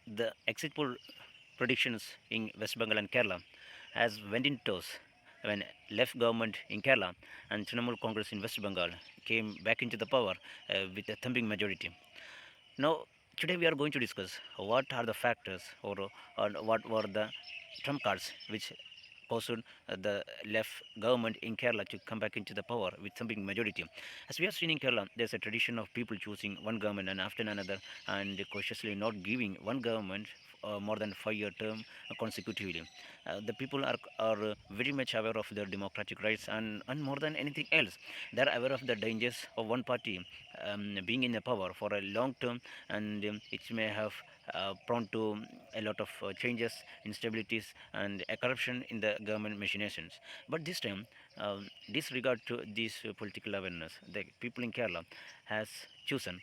The exit poll predictions in West Bengal and Kerala has went in toss when left government in Kerala and Trinamool Congress in West Bengal came back into the power with a thumping majority. Now, today we are going to discuss what are the factors or what were the trump cards which caused the left government in Kerala to come back into the power with thumping majority. As we have seen in Kerala, there's a tradition of people choosing one government and after another and cautiously not giving one government more than 5 year term consecutively. The people are very much aware of their democratic rights and more than anything else, they're aware of the dangers of one party being in the power for a long term, and it may have prone to a lot of changes, instabilities, and corruption in the government machinations. But this time, disregard to this political awareness, the people in Kerala has chosen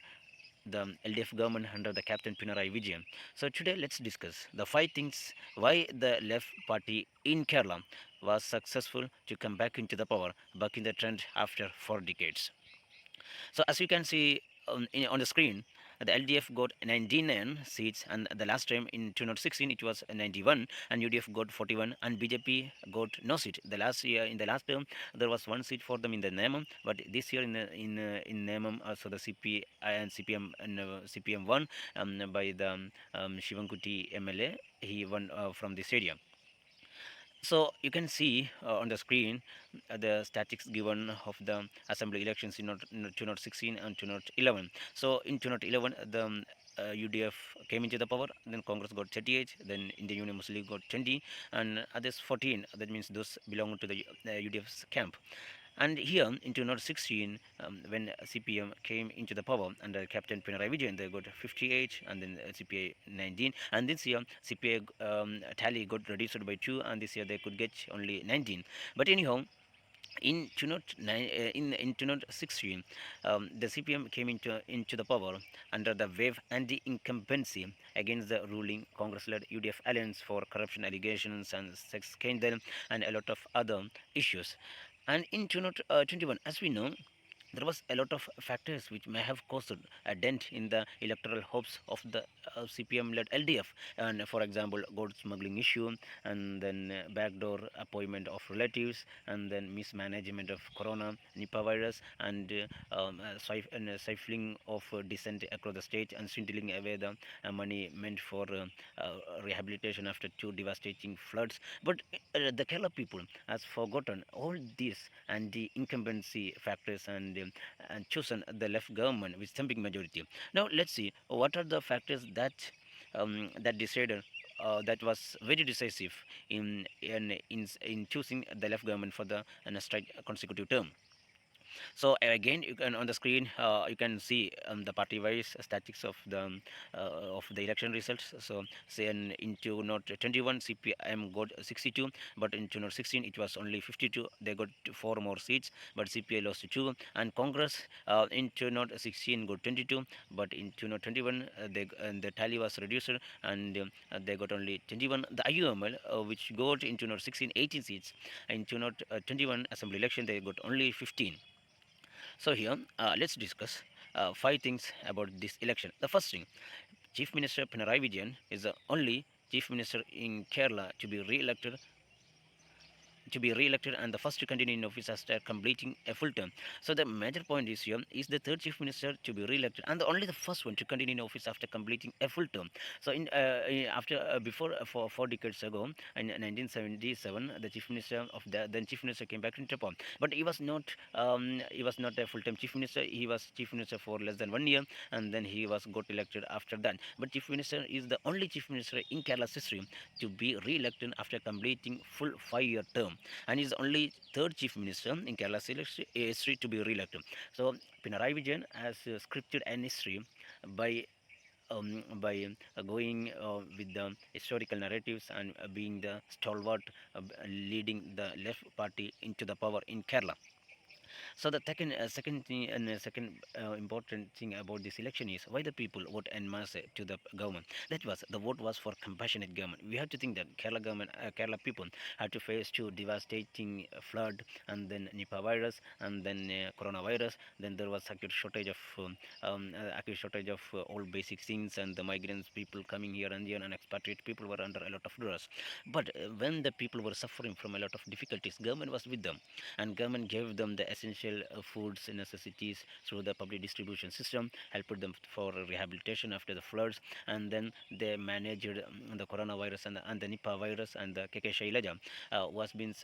the LDF government under the Captain Pinarayi Vijayan. So today let's discuss the five things why the left party in Kerala was successful to come back into the power, bucking the trend after 4 decades. So as you can see on the screen, the LDF got 99 seats, and the last time in 2016 it was 91, and UDF got 41, and BJP got no seat. The last year in the last term there was one seat for them in the Nemam, but this year in Nemam also the CPI and CPM and CPM won by the Shivankuti MLA. He won from this area. So you can see on the screen the statistics given of the assembly elections in 2016 and 2011. So in 2011, the UDF came into the power, then Congress got 38, then Indian Union Muslim League got 20, and others 14. That means those belong to the UDF's camp. And here in 2016, when CPM came into the power under Captain Pinarayi Vijayan, they got 58, and then CPI 19. And this year, CPI tally got reduced by 2, and this year they could get only 19. But anyhow, in 2009, in 2016, the CPM came into the power under the wave anti-incumbency against the ruling Congress-led UDF alliance for corruption allegations and sex scandal and a lot of other issues. And in 2021, as we know, there was a lot of factors which may have caused a dent in the electoral hopes of the CPM-led LDF, and for example, gold smuggling issue, and then backdoor appointment of relatives, and then mismanagement of corona, Nipah virus, and stifling of dissent across the state, and swindling away the money meant for rehabilitation after two devastating floods. But the Kerala people has forgotten all these and the incumbency factors, and chosen the left government with thumping majority. Now let's see what are the factors that decided that was very decisive in choosing the left government for the next consecutive term. So again, you can on the screen you can see the party-wise statistics of the election results. So say in 2021 CPM got 62, but in 2016 it was only 52. They got four more seats, but CPI lost two. And Congress in 2016 got 22, but in 2021 the tally was reduced, and they got only 21. The IUML which got in 2016 18 seats, in 2021 assembly election they got only 15. So here, let's discuss five things about this election. The first thing, Chief Minister Pinarayi Vijayan is the only Chief Minister in Kerala to be re-elected and the first to continue in office after completing a full term. So the major point is here is the third chief minister to be re-elected and only the first one to continue in office after completing a full term. So after before for 4 decades ago in 1977, the chief minister of the then chief minister came back into power, but he was not a full-time chief minister. He was chief minister for less than 1 year, and then he was got elected after that. But chief minister is the only chief minister in Kerala's history to be re-elected after completing full 5 year term, and is only third chief minister in Kerala's history to be re-elected. So Pinarayi Vijayan has scripted an history by going with the historical narratives and being the stalwart leading the left party into the power in Kerala. So the second thing and second important thing about this election is why the people vote en masse to the government. That was the vote was for compassionate government. We have to think that Kerala government, Kerala people had to face two devastating flood, and then Nipah virus, and then coronavirus. Then there was acute shortage of all basic things, and the migrants people coming here and here, and expatriate people were under a lot of duress. But when the people were suffering from a lot of difficulties, government was with them, and government gave them the essential foods and necessities through the public distribution system, helped them for rehabilitation after the floods, and then they managed the coronavirus and the Nipah virus, and the KK Shailaja was been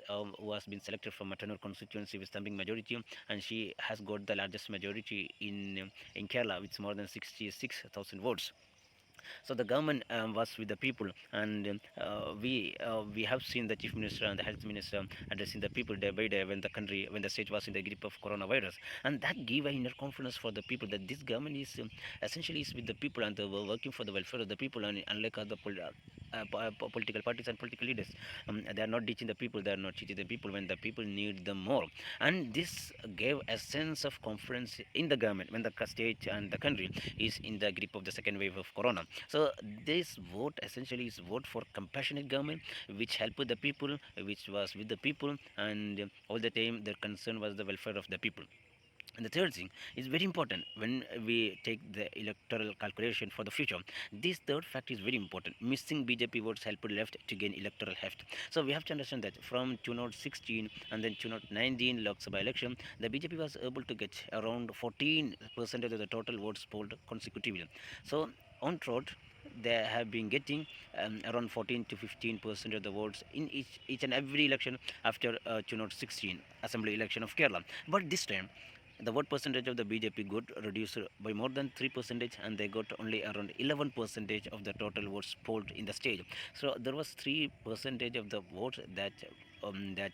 selected from Matanur constituency with thumping majority, and she has got the largest majority in Kerala with more than 66,000 votes. So the government was with the people, and we have seen the chief minister and the health minister addressing the people day by day when the state was in the grip of coronavirus, and that gave a inner confidence for the people that this government is essentially is with the people, and they were working for the welfare of the people, and unlike other political parties and political leaders, they are not teaching the people, they are not teaching the people when the people need them more, and this gave a sense of confidence in the government when the state and the country is in the grip of the second wave of corona. So this vote essentially is vote for compassionate government, which helped the people, which was with the people, and all the time their concern was the welfare of the people. And the third thing is very important when we take the electoral calculation for the future. This third fact is very important. Missing BJP votes helped left to gain electoral heft. So we have to understand that from 2016 and then 2019 Lok Sabha election, the BJP was able to get around 14% of the total votes polled consecutively. So on trot, they have been getting around 14 to 15% of the votes in each and every election after 2016 assembly election of Kerala. But this time the vote percentage of the BJP got reduced by more than 3 percentage, and they got only around 11 percentage of the total votes polled in the state. So there was 3 percentage of the votes that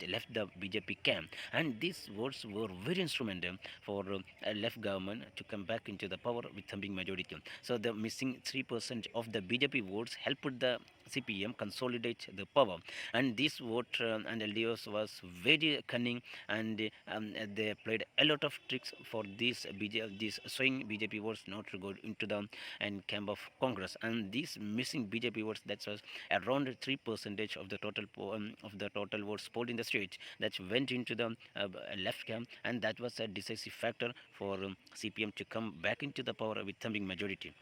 left the BJP camp, and these votes were very instrumental for a left government to come back into the power with thumping majority. So the missing 3% of the BJP votes helped the CPM consolidate the power, and this vote and LDOs was very cunning, and they played a lot of tricks for this swing BJP votes not to go into the and camp of Congress, and these missing BJP votes that was around 3 percentage of the total votes polled in the state that went into the left camp, and that was a decisive factor for CPM to come back into the power with thumping majority.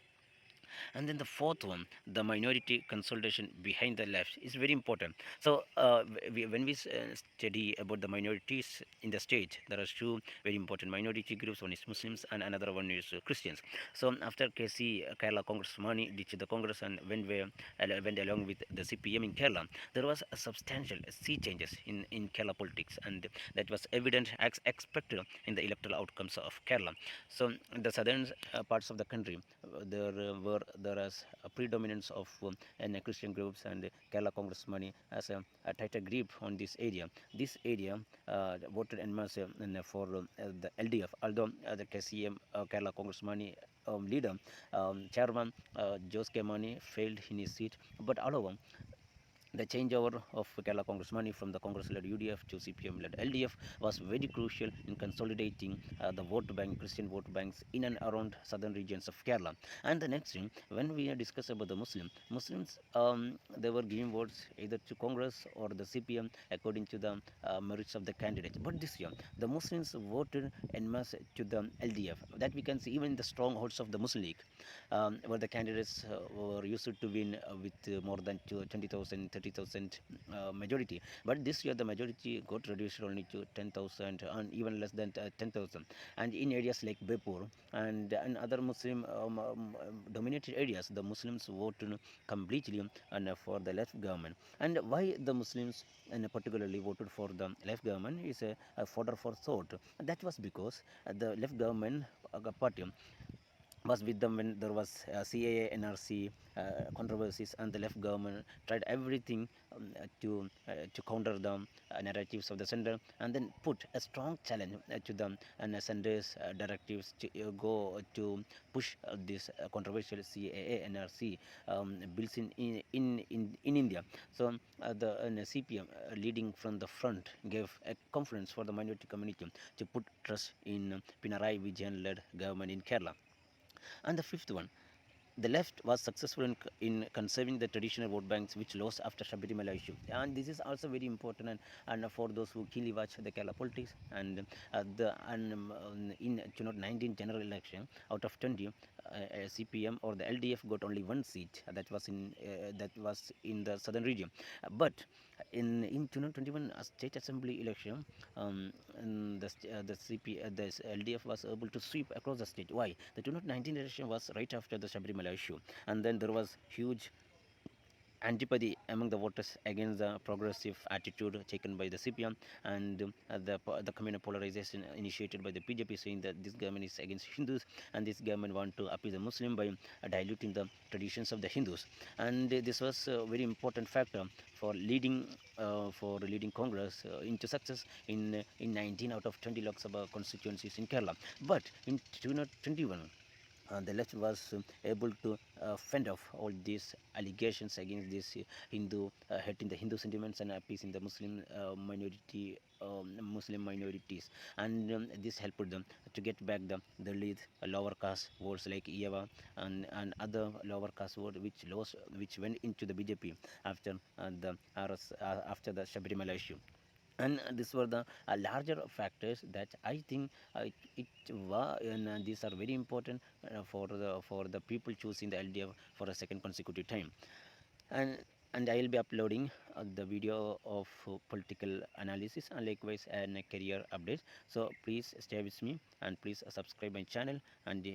And then the fourth one, the minority consolidation behind the left, is very important. So when we study about the minorities in the state, there are two very important minority groups. One is Muslims and another one is Christians. So after KC Kerala Congress Mani ditched the Congress and went along with the CPM in Kerala, there was a substantial sea changes in Kerala politics, and that was evident as expected in the electoral outcomes of Kerala. So in the southern parts of the country, there is a predominance of Christian groups, and Kerala Congress Money has a tighter grip on this area. This area voted en masse for the LDF, although the KCM Kerala Congress Money leader, chairman Jose K. Mani failed in his seat, but however the changeover of Kerala Congress money from the Congress-led UDF to CPM-led LDF was very crucial in consolidating the vote bank, Christian vote banks in and around southern regions of Kerala. And the next thing, when we discuss about the Muslims, they were giving votes either to Congress or the CPM according to the merits of the candidates. But this year, the Muslims voted en masse to the LDF. That we can see even in the strongholds of the Muslim League, where the candidates were used to win with more than 20,000, 30,000 majority. But this year the majority got reduced only to 10,000 and even less than 10,000. And in areas like Bepur and other Muslim dominated areas, the Muslims voted completely for the left government. And why the Muslims and particularly voted for the left government is a fodder for thought. That was because the left government party was with them when there was CAA, NRC controversies, and the left government tried everything to counter the narratives of the center, and then put a strong challenge to the center's directives to go to push this controversial CAA, NRC bills in India. So the CPM leading from the front gave a conference for the minority community to put trust in Pinarayi Vijayan-led government in Kerala. And the fifth one, the left was successful in conserving the traditional vote banks which lost after Shabarimala issue. And this is also very important, and for those who keenly watch the Kerala politics, and in 2019 general election, out of 20, CPM or the LDF got only one seat, that was in the southern region. But in 2021 state assembly election, the LDF was able to sweep across the state. Why? The 2019 election was right after the Shabarimala issue, and then there was huge antipathy among the voters against the progressive attitude taken by the CPM, and the communal polarization initiated by the BJP, saying that this government is against Hindus and this government want to appease the Muslim by diluting the traditions of the Hindus. And this was a very important factor for leading Congress into success in 19 out of 20 Lok Sabha constituencies in Kerala. But in 2021, the left was able to fend off all these allegations against this Hindu, hurting the Hindu sentiments and appeasing the Muslim minorities, and this helped them to get back the Dalit lower caste votes like Iyava and other lower caste votes which went into the BJP after the after the Shabarimala issue. And these were the larger factors that I think it was, and these are very important for the people choosing the LDF for a second consecutive time. And I will be uploading the video of political analysis and likewise and career updates. So please stay with me and please subscribe my channel, and